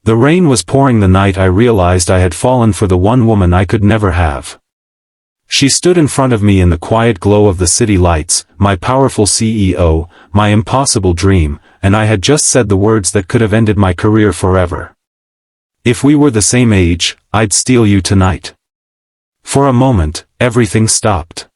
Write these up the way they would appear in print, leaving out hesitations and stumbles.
The rain was pouring the night I realized I had fallen for the one woman I could never have. She stood in front of me in the quiet glow of the city lights, my powerful CEO, my impossible dream, and I had just said the words that could have ended my career forever. If we were the same age, I'd steal you tonight. For a moment, everything stopped.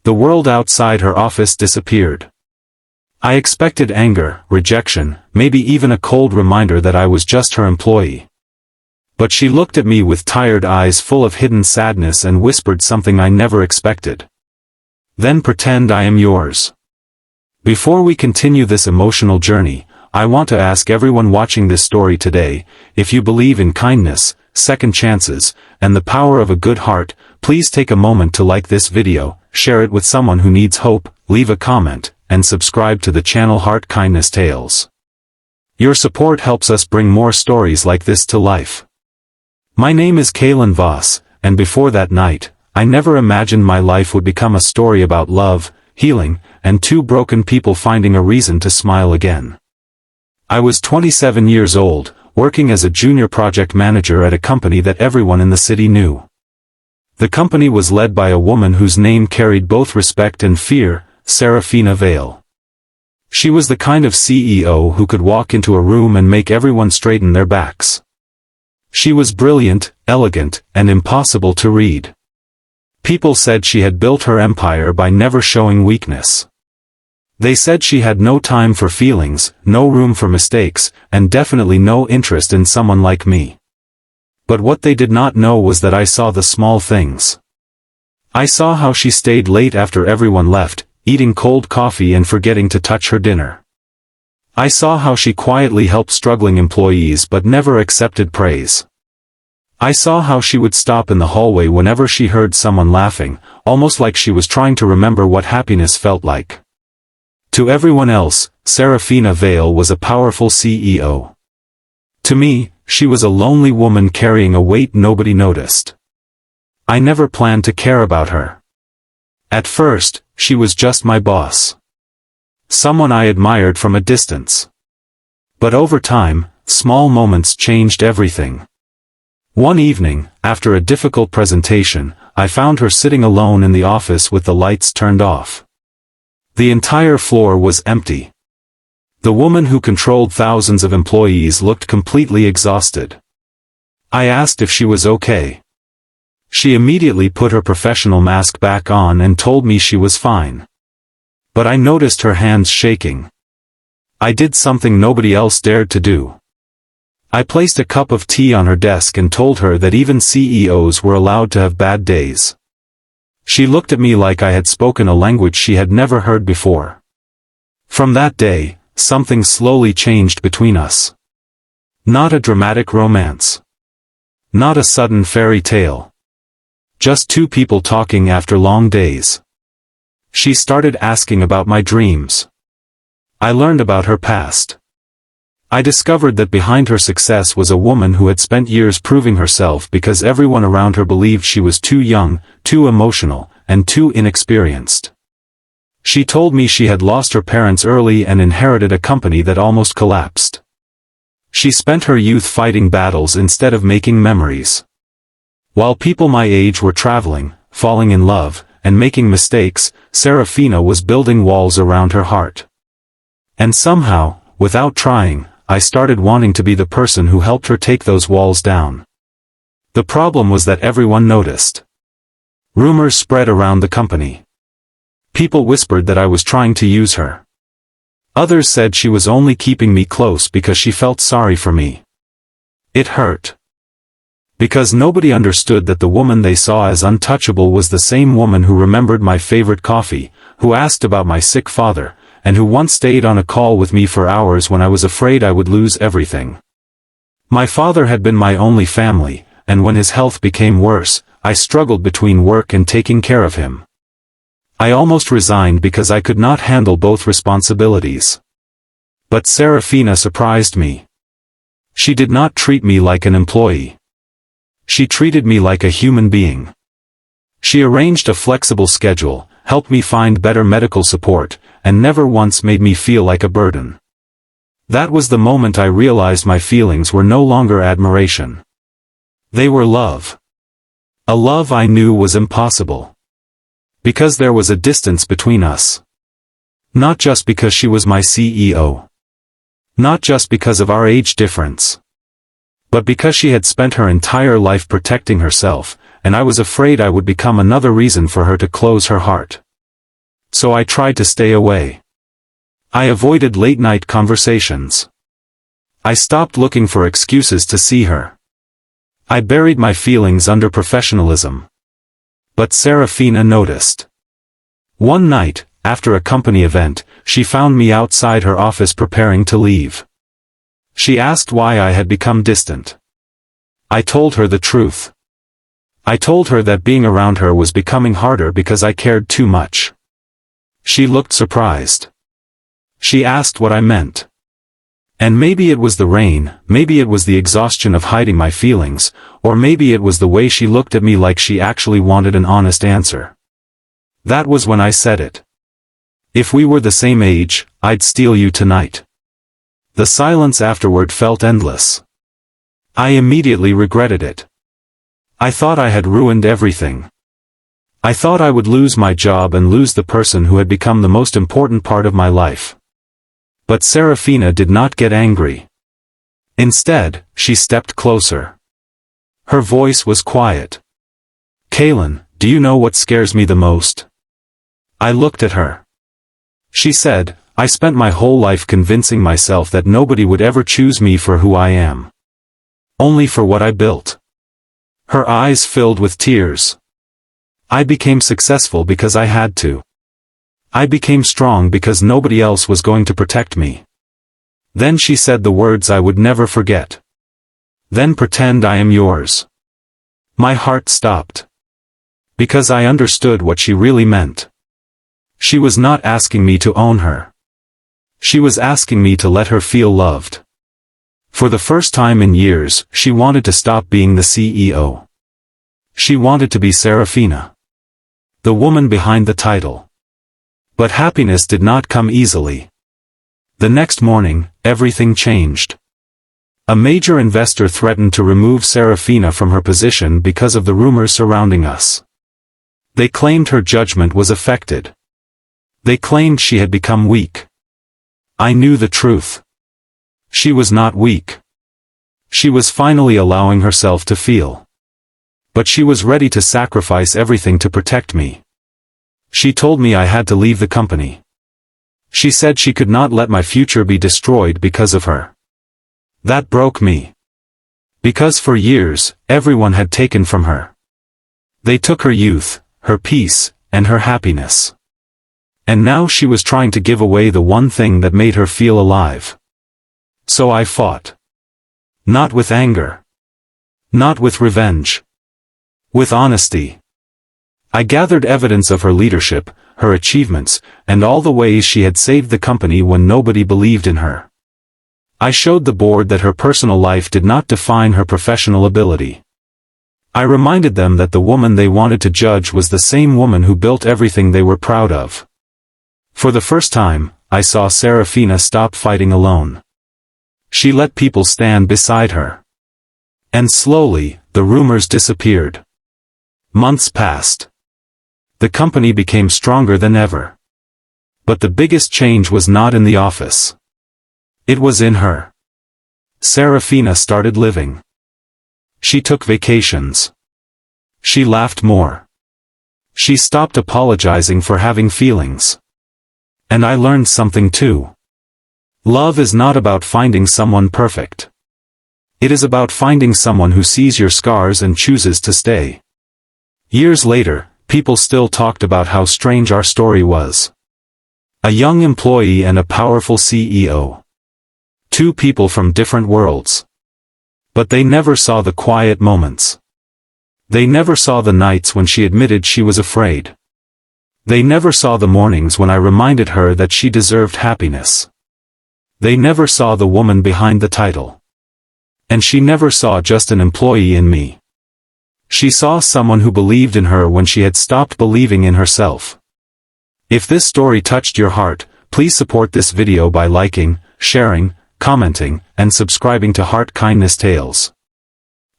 The world outside her office disappeared. I expected anger, rejection, maybe even a cold reminder that I was just her employee. But she looked at me with tired eyes full of hidden sadness and whispered something I never expected. Then pretend I am yours. Before we continue this emotional journey, I want to ask everyone watching this story today, if you believe in kindness, second chances, and the power of a good heart, please take a moment to like this video, share it with someone who needs hope, leave a comment, and subscribe to the channel Heart Kindness Tales. Your support helps us bring more stories like this to life. My name is Caelan Voss, and before that night, I never imagined my life would become a story about love, healing, and two broken people finding a reason to smile again. I was 27 years old, working as a junior project manager at a company that everyone in the city knew. The company was led by a woman whose name carried both respect and fear, Seraphina Vale. She was the kind of CEO who could walk into a room and make everyone straighten their backs. She was brilliant, elegant, and impossible to read. People said she had built her empire by never showing weakness. They said she had no time for feelings, no room for mistakes, and definitely no interest in someone like me. But what they did not know was that I saw the small things. I saw how she stayed late after everyone left, eating cold coffee and forgetting to touch her dinner. I saw how she quietly helped struggling employees but never accepted praise. I saw how she would stop in the hallway whenever she heard someone laughing, almost like she was trying to remember what happiness felt like. To everyone else, Seraphina Vale was a powerful CEO. To me, she was a lonely woman carrying a weight nobody noticed. I never planned to care about her. At first, she was just my boss. Someone I admired from a distance. But over time, small moments changed everything. One evening, after a difficult presentation, I found her sitting alone in the office with the lights turned off. The entire floor was empty. The woman who controlled thousands of employees looked completely exhausted. I asked if she was okay. She immediately put her professional mask back on and told me she was fine. But I noticed her hands shaking. I did something nobody else dared to do. I placed a cup of tea on her desk and told her that even CEOs were allowed to have bad days. She looked at me like I had spoken a language she had never heard before. From that day, something slowly changed between us. Not a dramatic romance. Not a sudden fairy tale. Just two people talking after long days. She started asking about my dreams. I learned about her past. I discovered that behind her success was a woman who had spent years proving herself because everyone around her believed she was too young, too emotional, and too inexperienced. She told me she had lost her parents early and inherited a company that almost collapsed. She spent her youth fighting battles instead of making memories. While people my age were traveling, falling in love, and making mistakes, Seraphina was building walls around her heart. And somehow, without trying, I started wanting to be the person who helped her take those walls down. The problem was that everyone noticed. Rumors spread around the company. People whispered that I was trying to use her. Others said she was only keeping me close because she felt sorry for me. It hurt. Because nobody understood that the woman they saw as untouchable was the same woman who remembered my favorite coffee, who asked about my sick father, and who once stayed on a call with me for hours when I was afraid I would lose everything. My father had been my only family, and when his health became worse, I struggled between work and taking care of him. I almost resigned because I could not handle both responsibilities. But Seraphina surprised me. She did not treat me like an employee. She treated me like a human being. She arranged a flexible schedule, helped me find better medical support, and never once made me feel like a burden. That was the moment I realized my feelings were no longer admiration. They were love. A love I knew was impossible. Because there was a distance between us. Not just because she was my CEO. Not just because of our age difference. But because she had spent her entire life protecting herself, and I was afraid I would become another reason for her to close her heart. So I tried to stay away. I avoided late-night conversations. I stopped looking for excuses to see her. I buried my feelings under professionalism. But Seraphina noticed. One night, after a company event, she found me outside her office preparing to leave. She asked why I had become distant. I told her the truth. I told her that being around her was becoming harder because I cared too much. She looked surprised. She asked what I meant. And maybe it was the rain, maybe it was the exhaustion of hiding my feelings, or maybe it was the way she looked at me like she actually wanted an honest answer. That was when I said it. If we were the same age, I'd steal you tonight. The silence afterward felt endless. I immediately regretted it. I thought I had ruined everything. I thought I would lose my job and lose the person who had become the most important part of my life. But Seraphina did not get angry. Instead, she stepped closer. Her voice was quiet. "Caelan, do you know what scares me the most?" I looked at her. She said, "I spent my whole life convincing myself that nobody would ever choose me for who I am. Only for what I built." Her eyes filled with tears. I became successful because I had to. I became strong because nobody else was going to protect me. Then she said the words I would never forget. "Then pretend I am yours." My heart stopped. Because I understood what she really meant. She was not asking me to own her. She was asking me to let her feel loved. For the first time in years, she wanted to stop being the CEO. She wanted to be Seraphina. The woman behind the title. But happiness did not come easily. The next morning, everything changed. A major investor threatened to remove Seraphina from her position because of the rumors surrounding us. They claimed her judgment was affected. They claimed she had become weak. I knew the truth. She was not weak. She was finally allowing herself to feel. But she was ready to sacrifice everything to protect me. She told me I had to leave the company. She said she could not let my future be destroyed because of her. That broke me. Because for years, everyone had taken from her. They took her youth, her peace, and her happiness. And now she was trying to give away the one thing that made her feel alive. So I fought. Not with anger. Not with revenge. With honesty. I gathered evidence of her leadership, her achievements, and all the ways she had saved the company when nobody believed in her. I showed the board that her personal life did not define her professional ability. I reminded them that the woman they wanted to judge was the same woman who built everything they were proud of. For the first time, I saw Seraphina stop fighting alone. She let people stand beside her. And slowly, the rumors disappeared. Months passed. The company became stronger than ever. But the biggest change was not in the office. It was in her. Seraphina started living. She took vacations. She laughed more. She stopped apologizing for having feelings. And I learned something too. Love is not about finding someone perfect. It is about finding someone who sees your scars and chooses to stay. Years later, people still talked about how strange our story was. A young employee and a powerful CEO. Two people from different worlds. But they never saw the quiet moments. They never saw the nights when she admitted she was afraid. They never saw the mornings when I reminded her that she deserved happiness. They never saw the woman behind the title. And she never saw just an employee in me. She saw someone who believed in her when she had stopped believing in herself. If this story touched your heart, please support this video by liking, sharing, commenting, and subscribing to Heart Kindness Tales.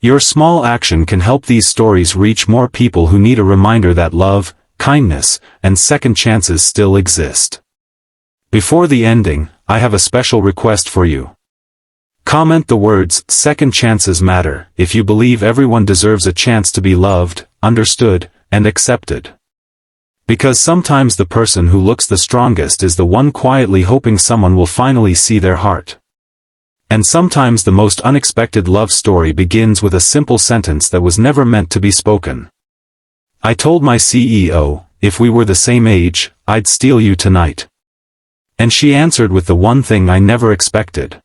Your small action can help these stories reach more people who need a reminder that love, kindness, and second chances still exist. Before the ending, I have a special request for you. Comment the words, "Second chances matter," if you believe everyone deserves a chance to be loved, understood, and accepted. Because sometimes the person who looks the strongest is the one quietly hoping someone will finally see their heart. And sometimes the most unexpected love story begins with a simple sentence that was never meant to be spoken. I told my CEO, if we were the same age, I'd steal you tonight. And she answered with the one thing I never expected.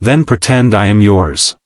Then pretend I am yours.